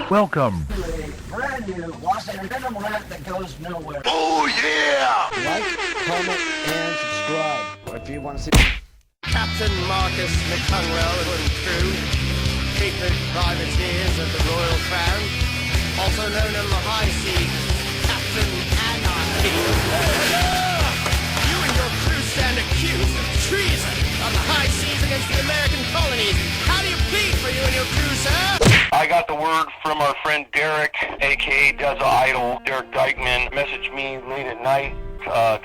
Welcome. Brand new Los Angeles rat that goes nowhere. Oh yeah! Like, comment, and subscribe. If you want to see Captain Marcus McCunwell and crew, frequent privateers of the Royal Crown, also known on the high seas, Captain Anarchy. You and your crew stand accused of treason on the high seas against the American colonies. How do you plead for you and your crew, sir? I got the word from our friend Derek, aka Deza Idol. Derek Dykeman messaged me late at night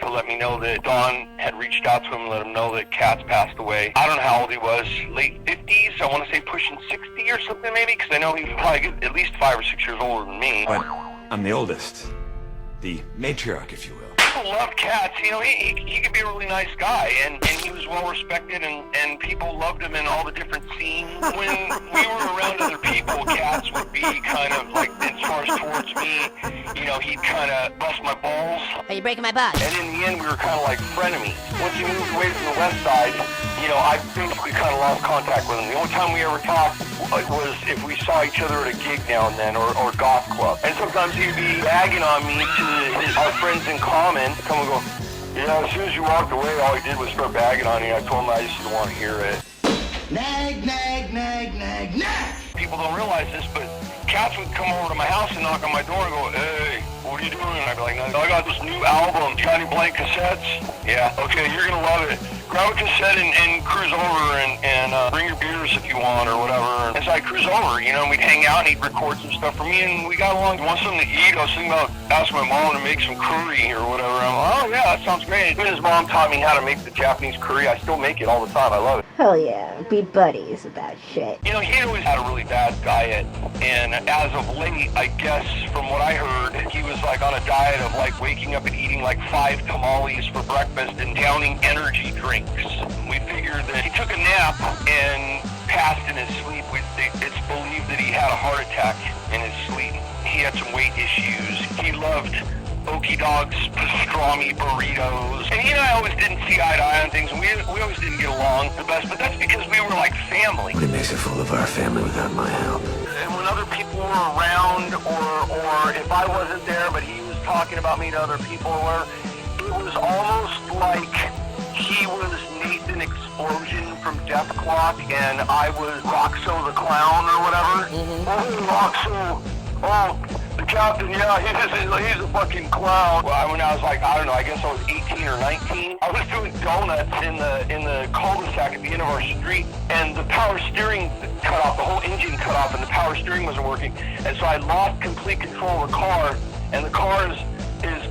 to let me know that Don had reached out to him and let him know that Katz passed away. I don't know how old he was, late 50s, I want to say pushing 60 or something maybe, because I know he's probably at least 5 or 6 years older than me. But I'm the oldest, the matriarch, if you will. People loved Katz, you know, he could be a really nice guy, and he was well respected, and people loved him in all the different scenes. When we were around other people, Katz would be kind of like, as far as towards me, you know, he'd kind of bust my balls. Are you breaking my butt? And in the end, we were kind of like frenemies. Once he moved away from the Westside, you know, I basically kind of lost contact with him. The only time we ever talked was if we saw each other at a gig now and then, or Goth Club. And sometimes he'd be bagging on me to our friends in common, come and go, you know, as soon as you walked away, all he did was start bagging on you. I told him I just didn't want to hear it. Nag, nag, nag, nag, nag! People don't realize this, but Katz would come over to my house and knock on my door and go, hey, what are you doing? And I'd be like, no, I got this new album. You got any blank cassettes? Yeah, okay, you're going to love it. Grab a cassette and cruise over and bring your beers if you want or whatever. And so I'd cruise over, you know, and we'd hang out and he'd record some stuff for me and we got along. You want something to eat? I was thinking about asking my mom to make some curry or whatever. I'm like, oh yeah, that sounds great. Even his mom taught me how to make the Japanese curry. I still make it all the time. I love it. Hell yeah, be buddies about shit. You know, he always had a really bad diet, and as of late, I guess, from what I heard, he was like on a diet of like waking up and eating like 5 tamales for breakfast and downing energy drinks. We figured that he took a nap and passed in his sleep. It's believed that he had a heart attack in his sleep. He had some weight issues. He loved Okie dogs, pastrami burritos. And he and I always didn't see eye to eye on things, and we always didn't get along the best, but that's because we were like family. What makes a fool of our family without my help? And when other people were around, or if I wasn't there, but he was talking about me to other people, it was almost like he was Nathan Explosion from Death Clock, and I was Roxo the Clown or whatever. Mm-hmm. Oh, Roxo! Oh, the captain, yeah, he's a fucking clown. Well, when I was like, I don't know, I guess I was 18 or 19, I was doing donuts in the cul-de-sac at the end of our street, and the power steering cut off, the whole engine cut off, and the power steering wasn't working, and so I lost complete control of the car, and the car is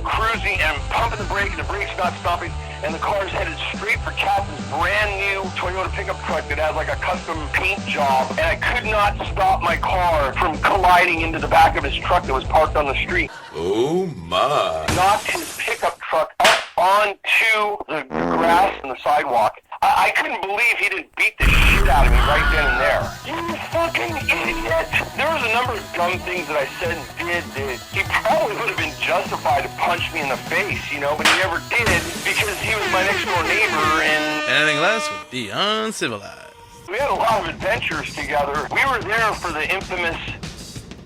cruising and pumping the brake, and the brake's not stopping, and the car is headed straight for Katz's brand new Toyota pickup truck that has like a custom paint job, and I could not stop my car from colliding into the back of his truck that was parked on the street. Oh my. Knocked his pickup truck up onto the grass and the sidewalk. I couldn't believe he didn't beat the shit out of me right then and there. You fucking idiot! There was a number of dumb things that I said and did that he probably would have been justified to punch me in the face, you know, but he never did because he was my next door neighbor and anything less would be uncivilized. We had a lot of adventures together. We were there for the infamous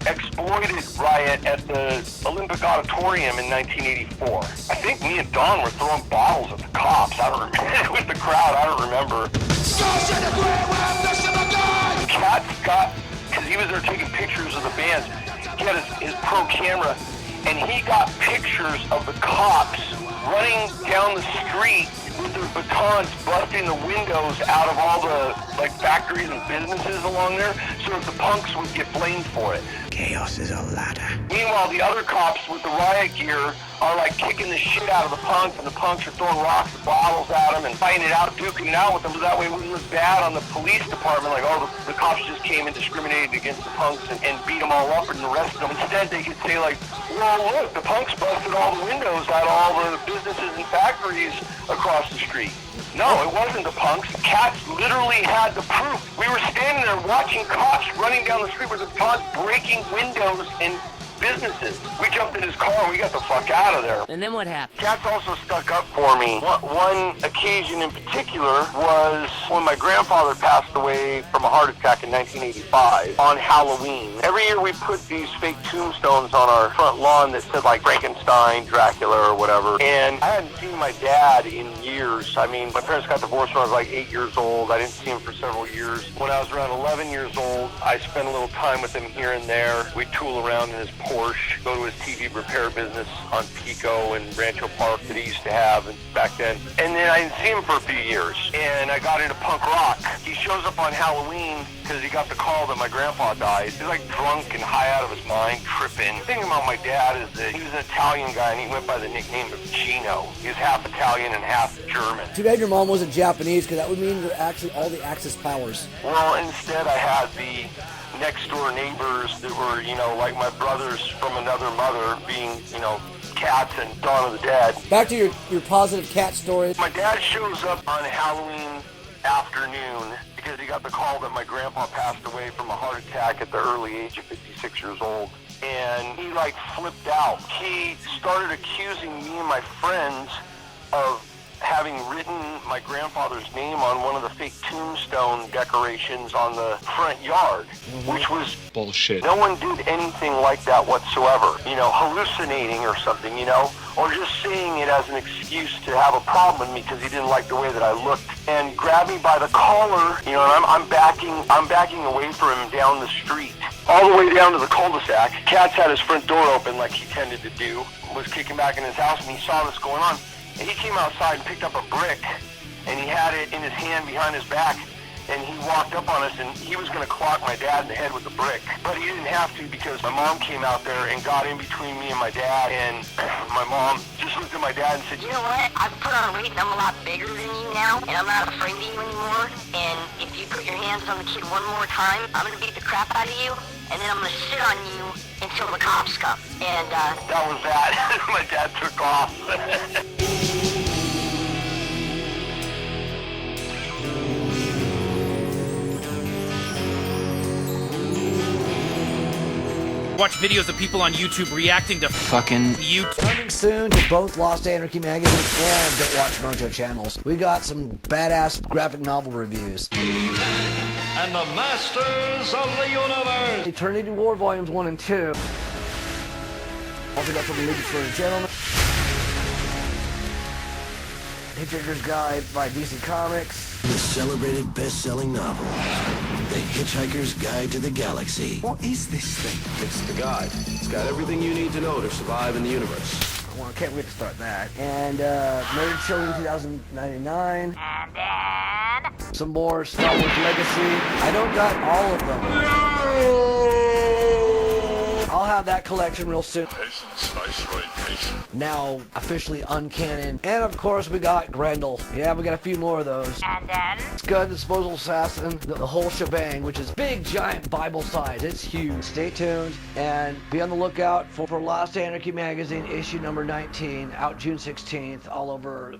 exploited riot at the Olympic Auditorium in 1984. I think me and Don were throwing bottles at the cops. I don't remember. With the crowd, I don't remember. Katz got, because he was there taking pictures of the bands, he had his pro camera, and he got pictures of the cops running down the street with their batons busting the windows out of all the like factories and businesses along there so that the punks would get blamed for it. chaos is a ladder. Meanwhile, the other cops with the riot gear are like kicking the shit out of the punks, and the punks are throwing rocks and bottles at them and fighting it out, duking it out with them, so that way it wouldn't look bad on the police department, like, oh, the cops just came and discriminated against the punks and beat them all up and arrested them. Instead, they could say, like, well, look, the punks busted all the windows out of all the businesses and factories across the street. No, it wasn't the punks. Katz literally had the proof. We were standing there watching cops running down the street with the punks breaking windows and businesses. We jumped in his car and we got the fuck out of there. And then what happened? Katz also stuck up for me. One occasion in particular was when my grandfather passed away from a heart attack in 1985 on Halloween. Every year we put these fake tombstones on our front lawn that said like Frankenstein, Dracula, or whatever. And I hadn't seen my dad in years. I mean, my parents got divorced when I was like 8 years old. I didn't see him for several years. When I was around 11 years old, I spent a little time with him here and there. We'd tool around in his Porsche, go to his TV repair business on Pico and Rancho Park that he used to have back then. And then I didn't see him for a few years. And I got into punk rock. He shows up on Halloween because he got the call that my grandpa died. He's like drunk and high out of his mind, tripping. The thing about my dad is that he was an Italian guy and he went by the nickname of Gino. He was half Italian and half German. Too bad your mom wasn't Japanese, because that would mean you're actually all the Axis powers. Well, instead I had the next door neighbors that were, you know, like my brothers from another mother, being, you know, Katz and Dawn of the Dead. Back to your positive cat story. My dad shows up on Halloween afternoon because he got the call that my grandpa passed away from a heart attack at the early age of 56 years old. And he like flipped out. He started accusing me and my friends of having written my grandfather's name on one of the fake tombstone decorations on the front yard, which was Bullshit. no one did anything like that whatsoever. You know, hallucinating or something, you know, or just saying it as an excuse to have a problem with me because he didn't like the way that I looked, and grabbed me by the collar, you know, and I'm backing away from him down the street, all the way down to the cul-de-sac. Katz had his front door open like he tended to do, was kicking back in his house, and he saw this going on. And he came outside and picked up a brick, and he had it in his hand behind his back, and he walked up on us, and he was going to clock my dad in the head with the brick. But he didn't have to, because my mom came out there and got in between me and my dad, and my mom just looked at my dad and said, You know what? I've put on weight and I'm a lot bigger than you now, and I'm not afraid of you anymore. And if you put your hands on the kid one more time, I'm gonna beat the crap out of you, and then I'm gonna sit on you until the cops come. And that was that. My dad took off. Watch videos of people on YouTube reacting to fucking YouTube. Coming soon to both Lost Anarchy magazine and Don't Watch Mojo channels. We got some badass graphic novel reviews. And the Masters of the Universe. Eternity War Volumes 1 and 2. Also got some League for a Gentleman. Hitchhiker's Guide by DC Comics. The celebrated best-selling novel, The Hitchhiker's Guide to the Galaxy. What is this thing? It's the guide. It's got everything you need to know to survive in the universe. Well, I can't wait to start that. And Murdered Children 2099. And then... Some more Star Wars Legacy. I don't got all of them. I'll have that collection real soon. Now officially uncanon. And of course we got Grendel. Yeah, we got a few more of those. And then... Scud, Disposal Assassin, the whole shebang, which is big, giant Bible size. It's huge. Stay tuned and be on the lookout for Lost Anarchy magazine, issue number 19, out June 16th, all over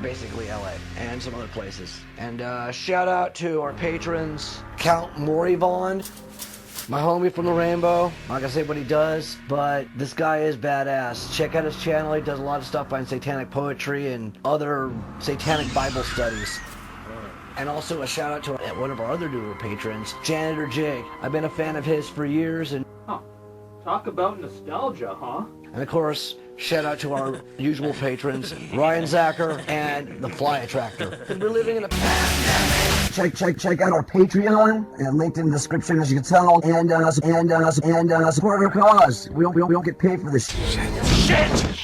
basically LA and some other places. And shout out to our patrons, Count Morivond, my homie from the Rainbow. I'm not gonna say what he does, but this guy is badass. Check out his channel. He does a lot of stuff on satanic poetry and other satanic Bible studies. And also a shout out to one of our other newer patrons, Janitor Jake. I've been a fan of his for years, and talk about nostalgia, huh? And of course, shout out to our usual patrons, Ryan Zacher and the Fly Attractor. Because we're living in a pandemic. Check out our Patreon, and linked in the description, as you can tell, and support our cause. We don't get paid for this shit.